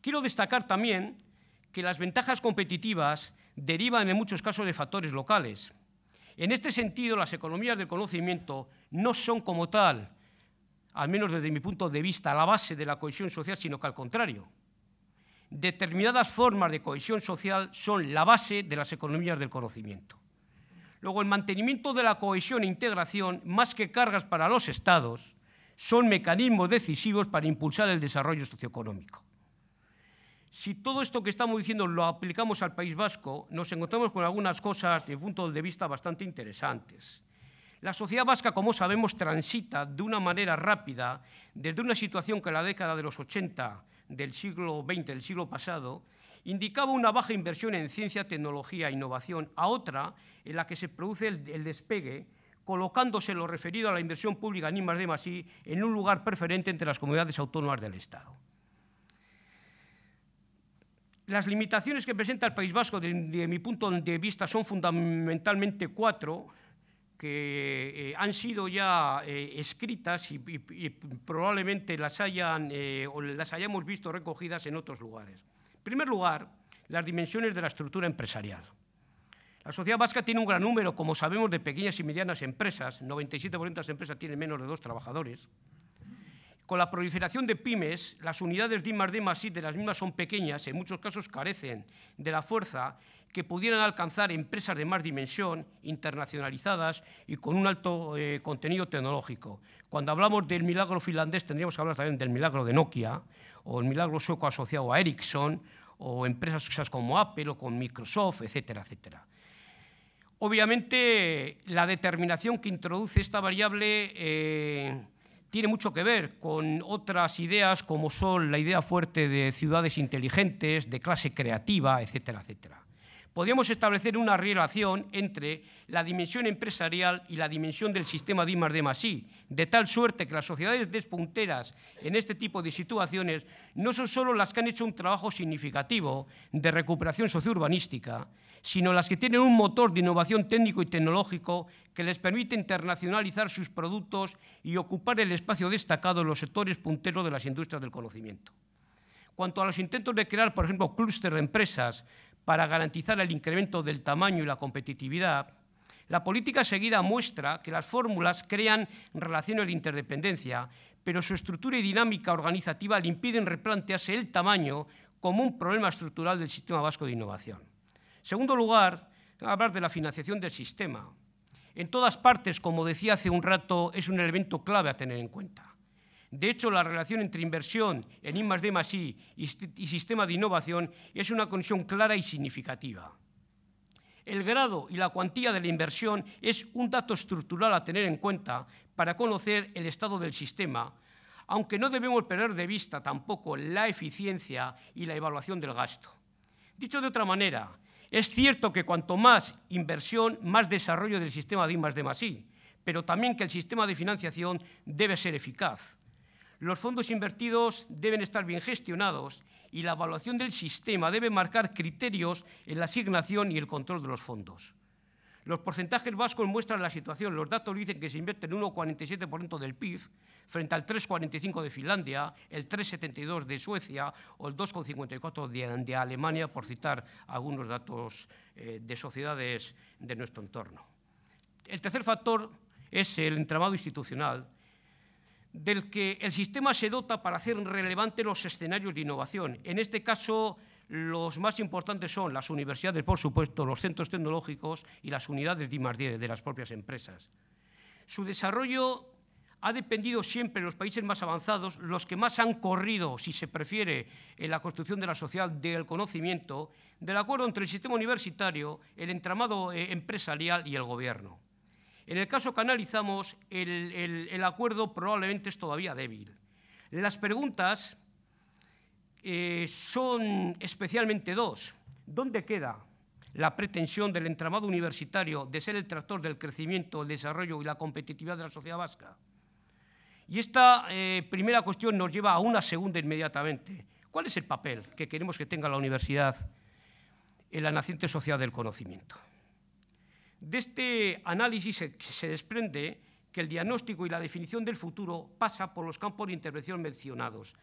Quiero destacar también que las ventajas competitivas derivan en muchos casos de factores locales. En este sentido, las economías del conocimiento no son como tal, al menos desde mi punto de vista, la base de la cohesión social, sino que al contrario. Determinadas formas de cohesión social son la base de las economías del conocimiento. Luego, el mantenimiento de la cohesión e integración, más que cargas para los Estados, son mecanismos decisivos para impulsar el desarrollo socioeconómico. Si todo esto que estamos diciendo lo aplicamos al País Vasco, nos encontramos con algunas cosas, desde mi punto de vista, bastante interesantes. La sociedad vasca, como sabemos, transita de una manera rápida desde una situación que en la década de los 80 del siglo XX, del siglo pasado, indicaba una baja inversión en ciencia, tecnología e innovación, a otra en la que se produce el despegue, colocándose lo referido a la inversión pública en I+D+I en un lugar preferente entre las comunidades autónomas del Estado. Las limitaciones que presenta el País Vasco, de mi punto de vista, son fundamentalmente 4, que han sido ya escritas y probablemente las hayamos visto recogidas en otros lugares. En primer lugar, las dimensiones de la estructura empresarial. La sociedad vasca tiene un gran número, como sabemos, de pequeñas y medianas empresas. 97% de las empresas tienen menos de 2 trabajadores. Con la proliferación de pymes, las unidades de I+D+I de las mismas son pequeñas, en muchos casos carecen de la fuerza que pudieran alcanzar empresas de más dimensión, internacionalizadas y con un alto contenido tecnológico. Cuando hablamos del milagro finlandés, tendríamos que hablar también del milagro de Nokia, o el milagro sueco asociado a Ericsson, o empresas como Apple o con Microsoft, etcétera, etcétera. Obviamente, la determinación que introduce esta variable tiene mucho que ver con otras ideas como son la idea fuerte de ciudades inteligentes, de clase creativa, etcétera, etcétera. Podríamos establecer una relación entre la dimensión empresarial y la dimensión del sistema de I+D+I, de tal suerte que las sociedades despunteras en este tipo de situaciones no son solo las que han hecho un trabajo significativo de recuperación sociourbanística, sino las que tienen un motor de innovación técnico y tecnológico que les permite internacionalizar sus productos y ocupar el espacio destacado en los sectores punteros de las industrias del conocimiento. Cuanto a los intentos de crear, por ejemplo, clústeres de empresas para garantizar el incremento del tamaño y la competitividad, la política seguida muestra que las fórmulas crean relaciones de interdependencia, pero su estructura y dinámica organizativa le impiden replantearse el tamaño como un problema estructural del sistema vasco de innovación. En segundo lugar, hablar de la financiación del sistema. En todas partes, como decía hace un rato, es un elemento clave a tener en cuenta. De hecho, la relación entre inversión en I+D+I y sistema de innovación es una conexión clara y significativa. El grado y la cuantía de la inversión es un dato estructural a tener en cuenta para conocer el estado del sistema, aunque no debemos perder de vista tampoco la eficiencia y la evaluación del gasto. Dicho de otra manera, es cierto que cuanto más inversión, más desarrollo del sistema de I+D+I, pero también que el sistema de financiación debe ser eficaz. Los fondos invertidos deben estar bien gestionados y la evaluación del sistema debe marcar criterios en la asignación y el control de los fondos. Los porcentajes vascos muestran la situación. Los datos dicen que se invierte el 1,47% del PIB frente al 3,45% de Finlandia, el 3,72% de Suecia o el 2,54% de Alemania, por citar algunos datos de sociedades de nuestro entorno. El tercer factor es el entramado institucional, del que el sistema se dota para hacer relevantes los escenarios de innovación. En este caso, los más importantes son las universidades, por supuesto, los centros tecnológicos y las unidades de I+D de las propias empresas. Su desarrollo ha dependido siempre de los países más avanzados, los que más han corrido, si se prefiere, en la construcción de la sociedad del conocimiento, del acuerdo entre el sistema universitario, el entramado empresarial y el gobierno. En el caso que analizamos, el acuerdo probablemente es todavía débil. Las preguntas son especialmente 2. ¿Dónde queda la pretensión del entramado universitario de ser el tractor del crecimiento, el desarrollo y la competitividad de la sociedad vasca? Y esta primera cuestión nos lleva a una segunda inmediatamente. ¿Cuál es el papel que queremos que tenga la universidad en la naciente sociedad del conocimiento? De este análisis se desprende que el diagnóstico y la definición del futuro pasa por los campos de intervención mencionados.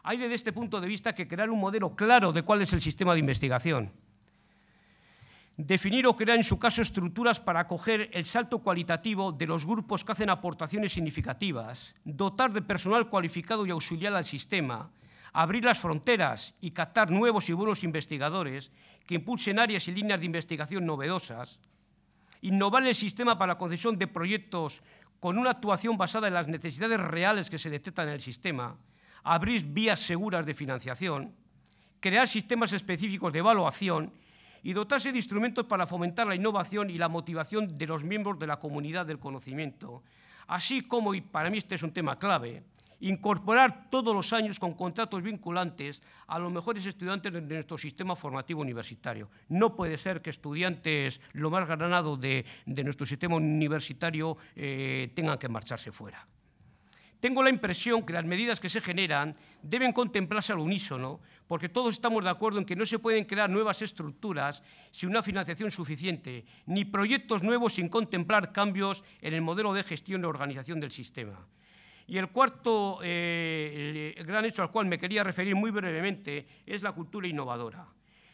Hay desde este punto de vista que crear un modelo claro de cuál es el sistema de investigación. Definir o crear en su caso estructuras para acoger el salto cualitativo de los grupos que hacen aportaciones significativas, dotar de personal cualificado y auxiliar al sistema, abrir las fronteras y captar nuevos y buenos investigadores que impulsen áreas y líneas de investigación novedosas, innovar el sistema para la concesión de proyectos con una actuación basada en las necesidades reales que se detectan en el sistema, abrir vías seguras de financiación, crear sistemas específicos de evaluación y dotarse de instrumentos para fomentar la innovación y la motivación de los miembros de la comunidad del conocimiento, así como, y para mí este es un tema clave, incorporar todos los años con contratos vinculantes a los mejores estudiantes de nuestro sistema formativo universitario. No puede ser que estudiantes lo más ganado de nuestro sistema universitario tengan que marcharse fuera. Tengo la impresión que las medidas que se generan deben contemplarse al unísono, porque todos estamos de acuerdo en que no se pueden crear nuevas estructuras sin una financiación suficiente, ni proyectos nuevos sin contemplar cambios en el modelo de gestión y organización del sistema. Y el cuarto gran hecho al cual me quería referir muy brevemente es la cultura innovadora.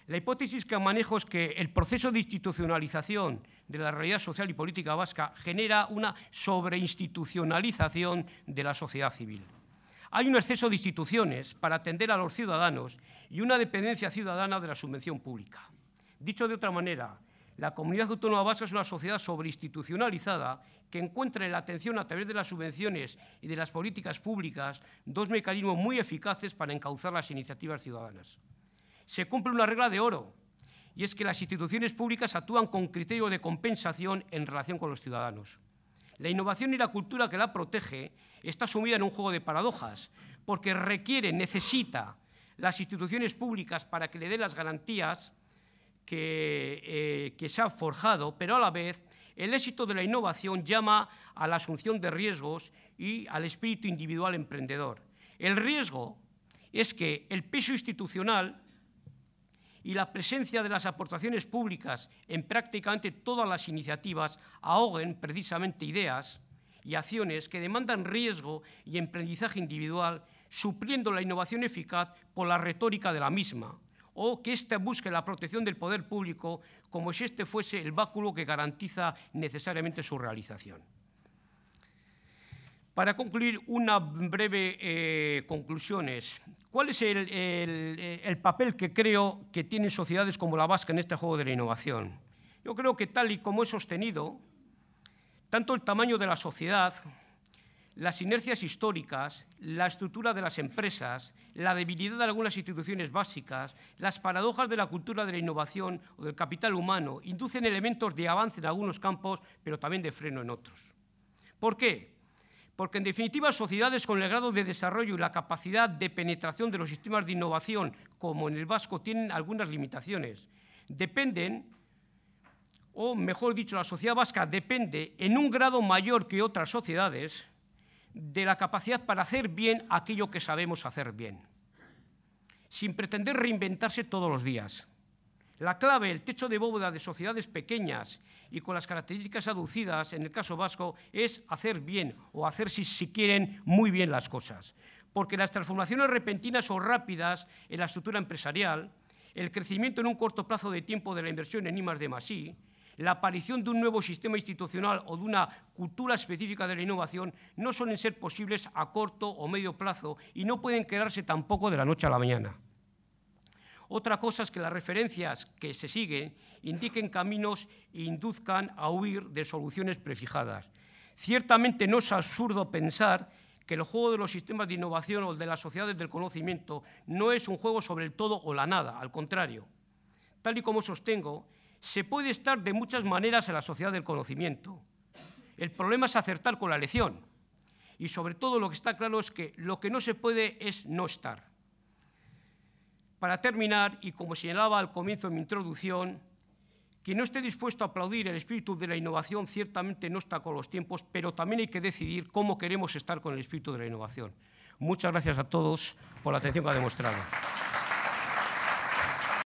La hipótesis que manejo es que el proceso de institucionalización de la realidad social y política vasca genera una sobreinstitucionalización de la sociedad civil. Hay un exceso de instituciones para atender a los ciudadanos y una dependencia ciudadana de la subvención pública. Dicho de otra manera, la comunidad autónoma vasca es una sociedad sobreinstitucionalizada que encuentra en la atención a través de las subvenciones y de las políticas públicas dos mecanismos muy eficaces para encauzar las iniciativas ciudadanas. Se cumple una regla de oro, y es que las instituciones públicas actúan con criterio de compensación en relación con los ciudadanos. La innovación y la cultura que la protege está sumida en un juego de paradojas, porque necesita las instituciones públicas para que le den las garantías que se ha forjado, pero a la vez el éxito de la innovación llama a la asunción de riesgos y al espíritu individual emprendedor. El riesgo es que el peso institucional y la presencia de las aportaciones públicas en prácticamente todas las iniciativas ahoguen precisamente ideas y acciones que demandan riesgo y emprendizaje individual, supliendo la innovación eficaz por la retórica de la misma, o que éste busque la protección del poder público como si este fuese el báculo que garantiza necesariamente su realización. Para concluir, unas breves conclusiones. ¿Cuál es el papel que creo que tienen sociedades como la vasca en este juego de la innovación? Yo creo que tal y como he sostenido, tanto el tamaño de la sociedad, las inercias históricas, la estructura de las empresas, la debilidad de algunas instituciones básicas, las paradojas de la cultura de la innovación o del capital humano inducen elementos de avance en algunos campos, pero también de freno en otros. ¿Por qué? Porque, en definitiva, sociedades con el grado de desarrollo y la capacidad de penetración de los sistemas de innovación, como en el vasco, tienen algunas limitaciones. Dependen, o mejor dicho, la sociedad vasca depende en un grado mayor que otras sociedades de la capacidad para hacer bien aquello que sabemos hacer bien, sin pretender reinventarse todos los días. La clave, el techo de bóveda de sociedades pequeñas y con las características aducidas en el caso vasco es hacer bien o hacer, si quieren, muy bien las cosas. Porque las transformaciones repentinas o rápidas en la estructura empresarial, el crecimiento en un corto plazo de tiempo de la inversión en I+D+I, la aparición de un nuevo sistema institucional o de una cultura específica de la innovación no suelen ser posibles a corto o medio plazo y no pueden crearse tampoco de la noche a la mañana. Otra cosa es que las referencias que se siguen indiquen caminos e induzcan a huir de soluciones prefijadas. Ciertamente no es absurdo pensar que el juego de los sistemas de innovación o de las sociedades del conocimiento no es un juego sobre el todo o la nada, al contrario. Tal y como sostengo, se puede estar de muchas maneras en la sociedad del conocimiento. El problema es acertar con la elección. Y sobre todo lo que está claro es que lo que no se puede es no estar. Para terminar, y como señalaba al comienzo de mi introducción, quien no esté dispuesto a aplaudir el espíritu de la innovación ciertamente no está con los tiempos, pero también hay que decidir cómo queremos estar con el espíritu de la innovación. Muchas gracias a todos por la atención que han demostrado.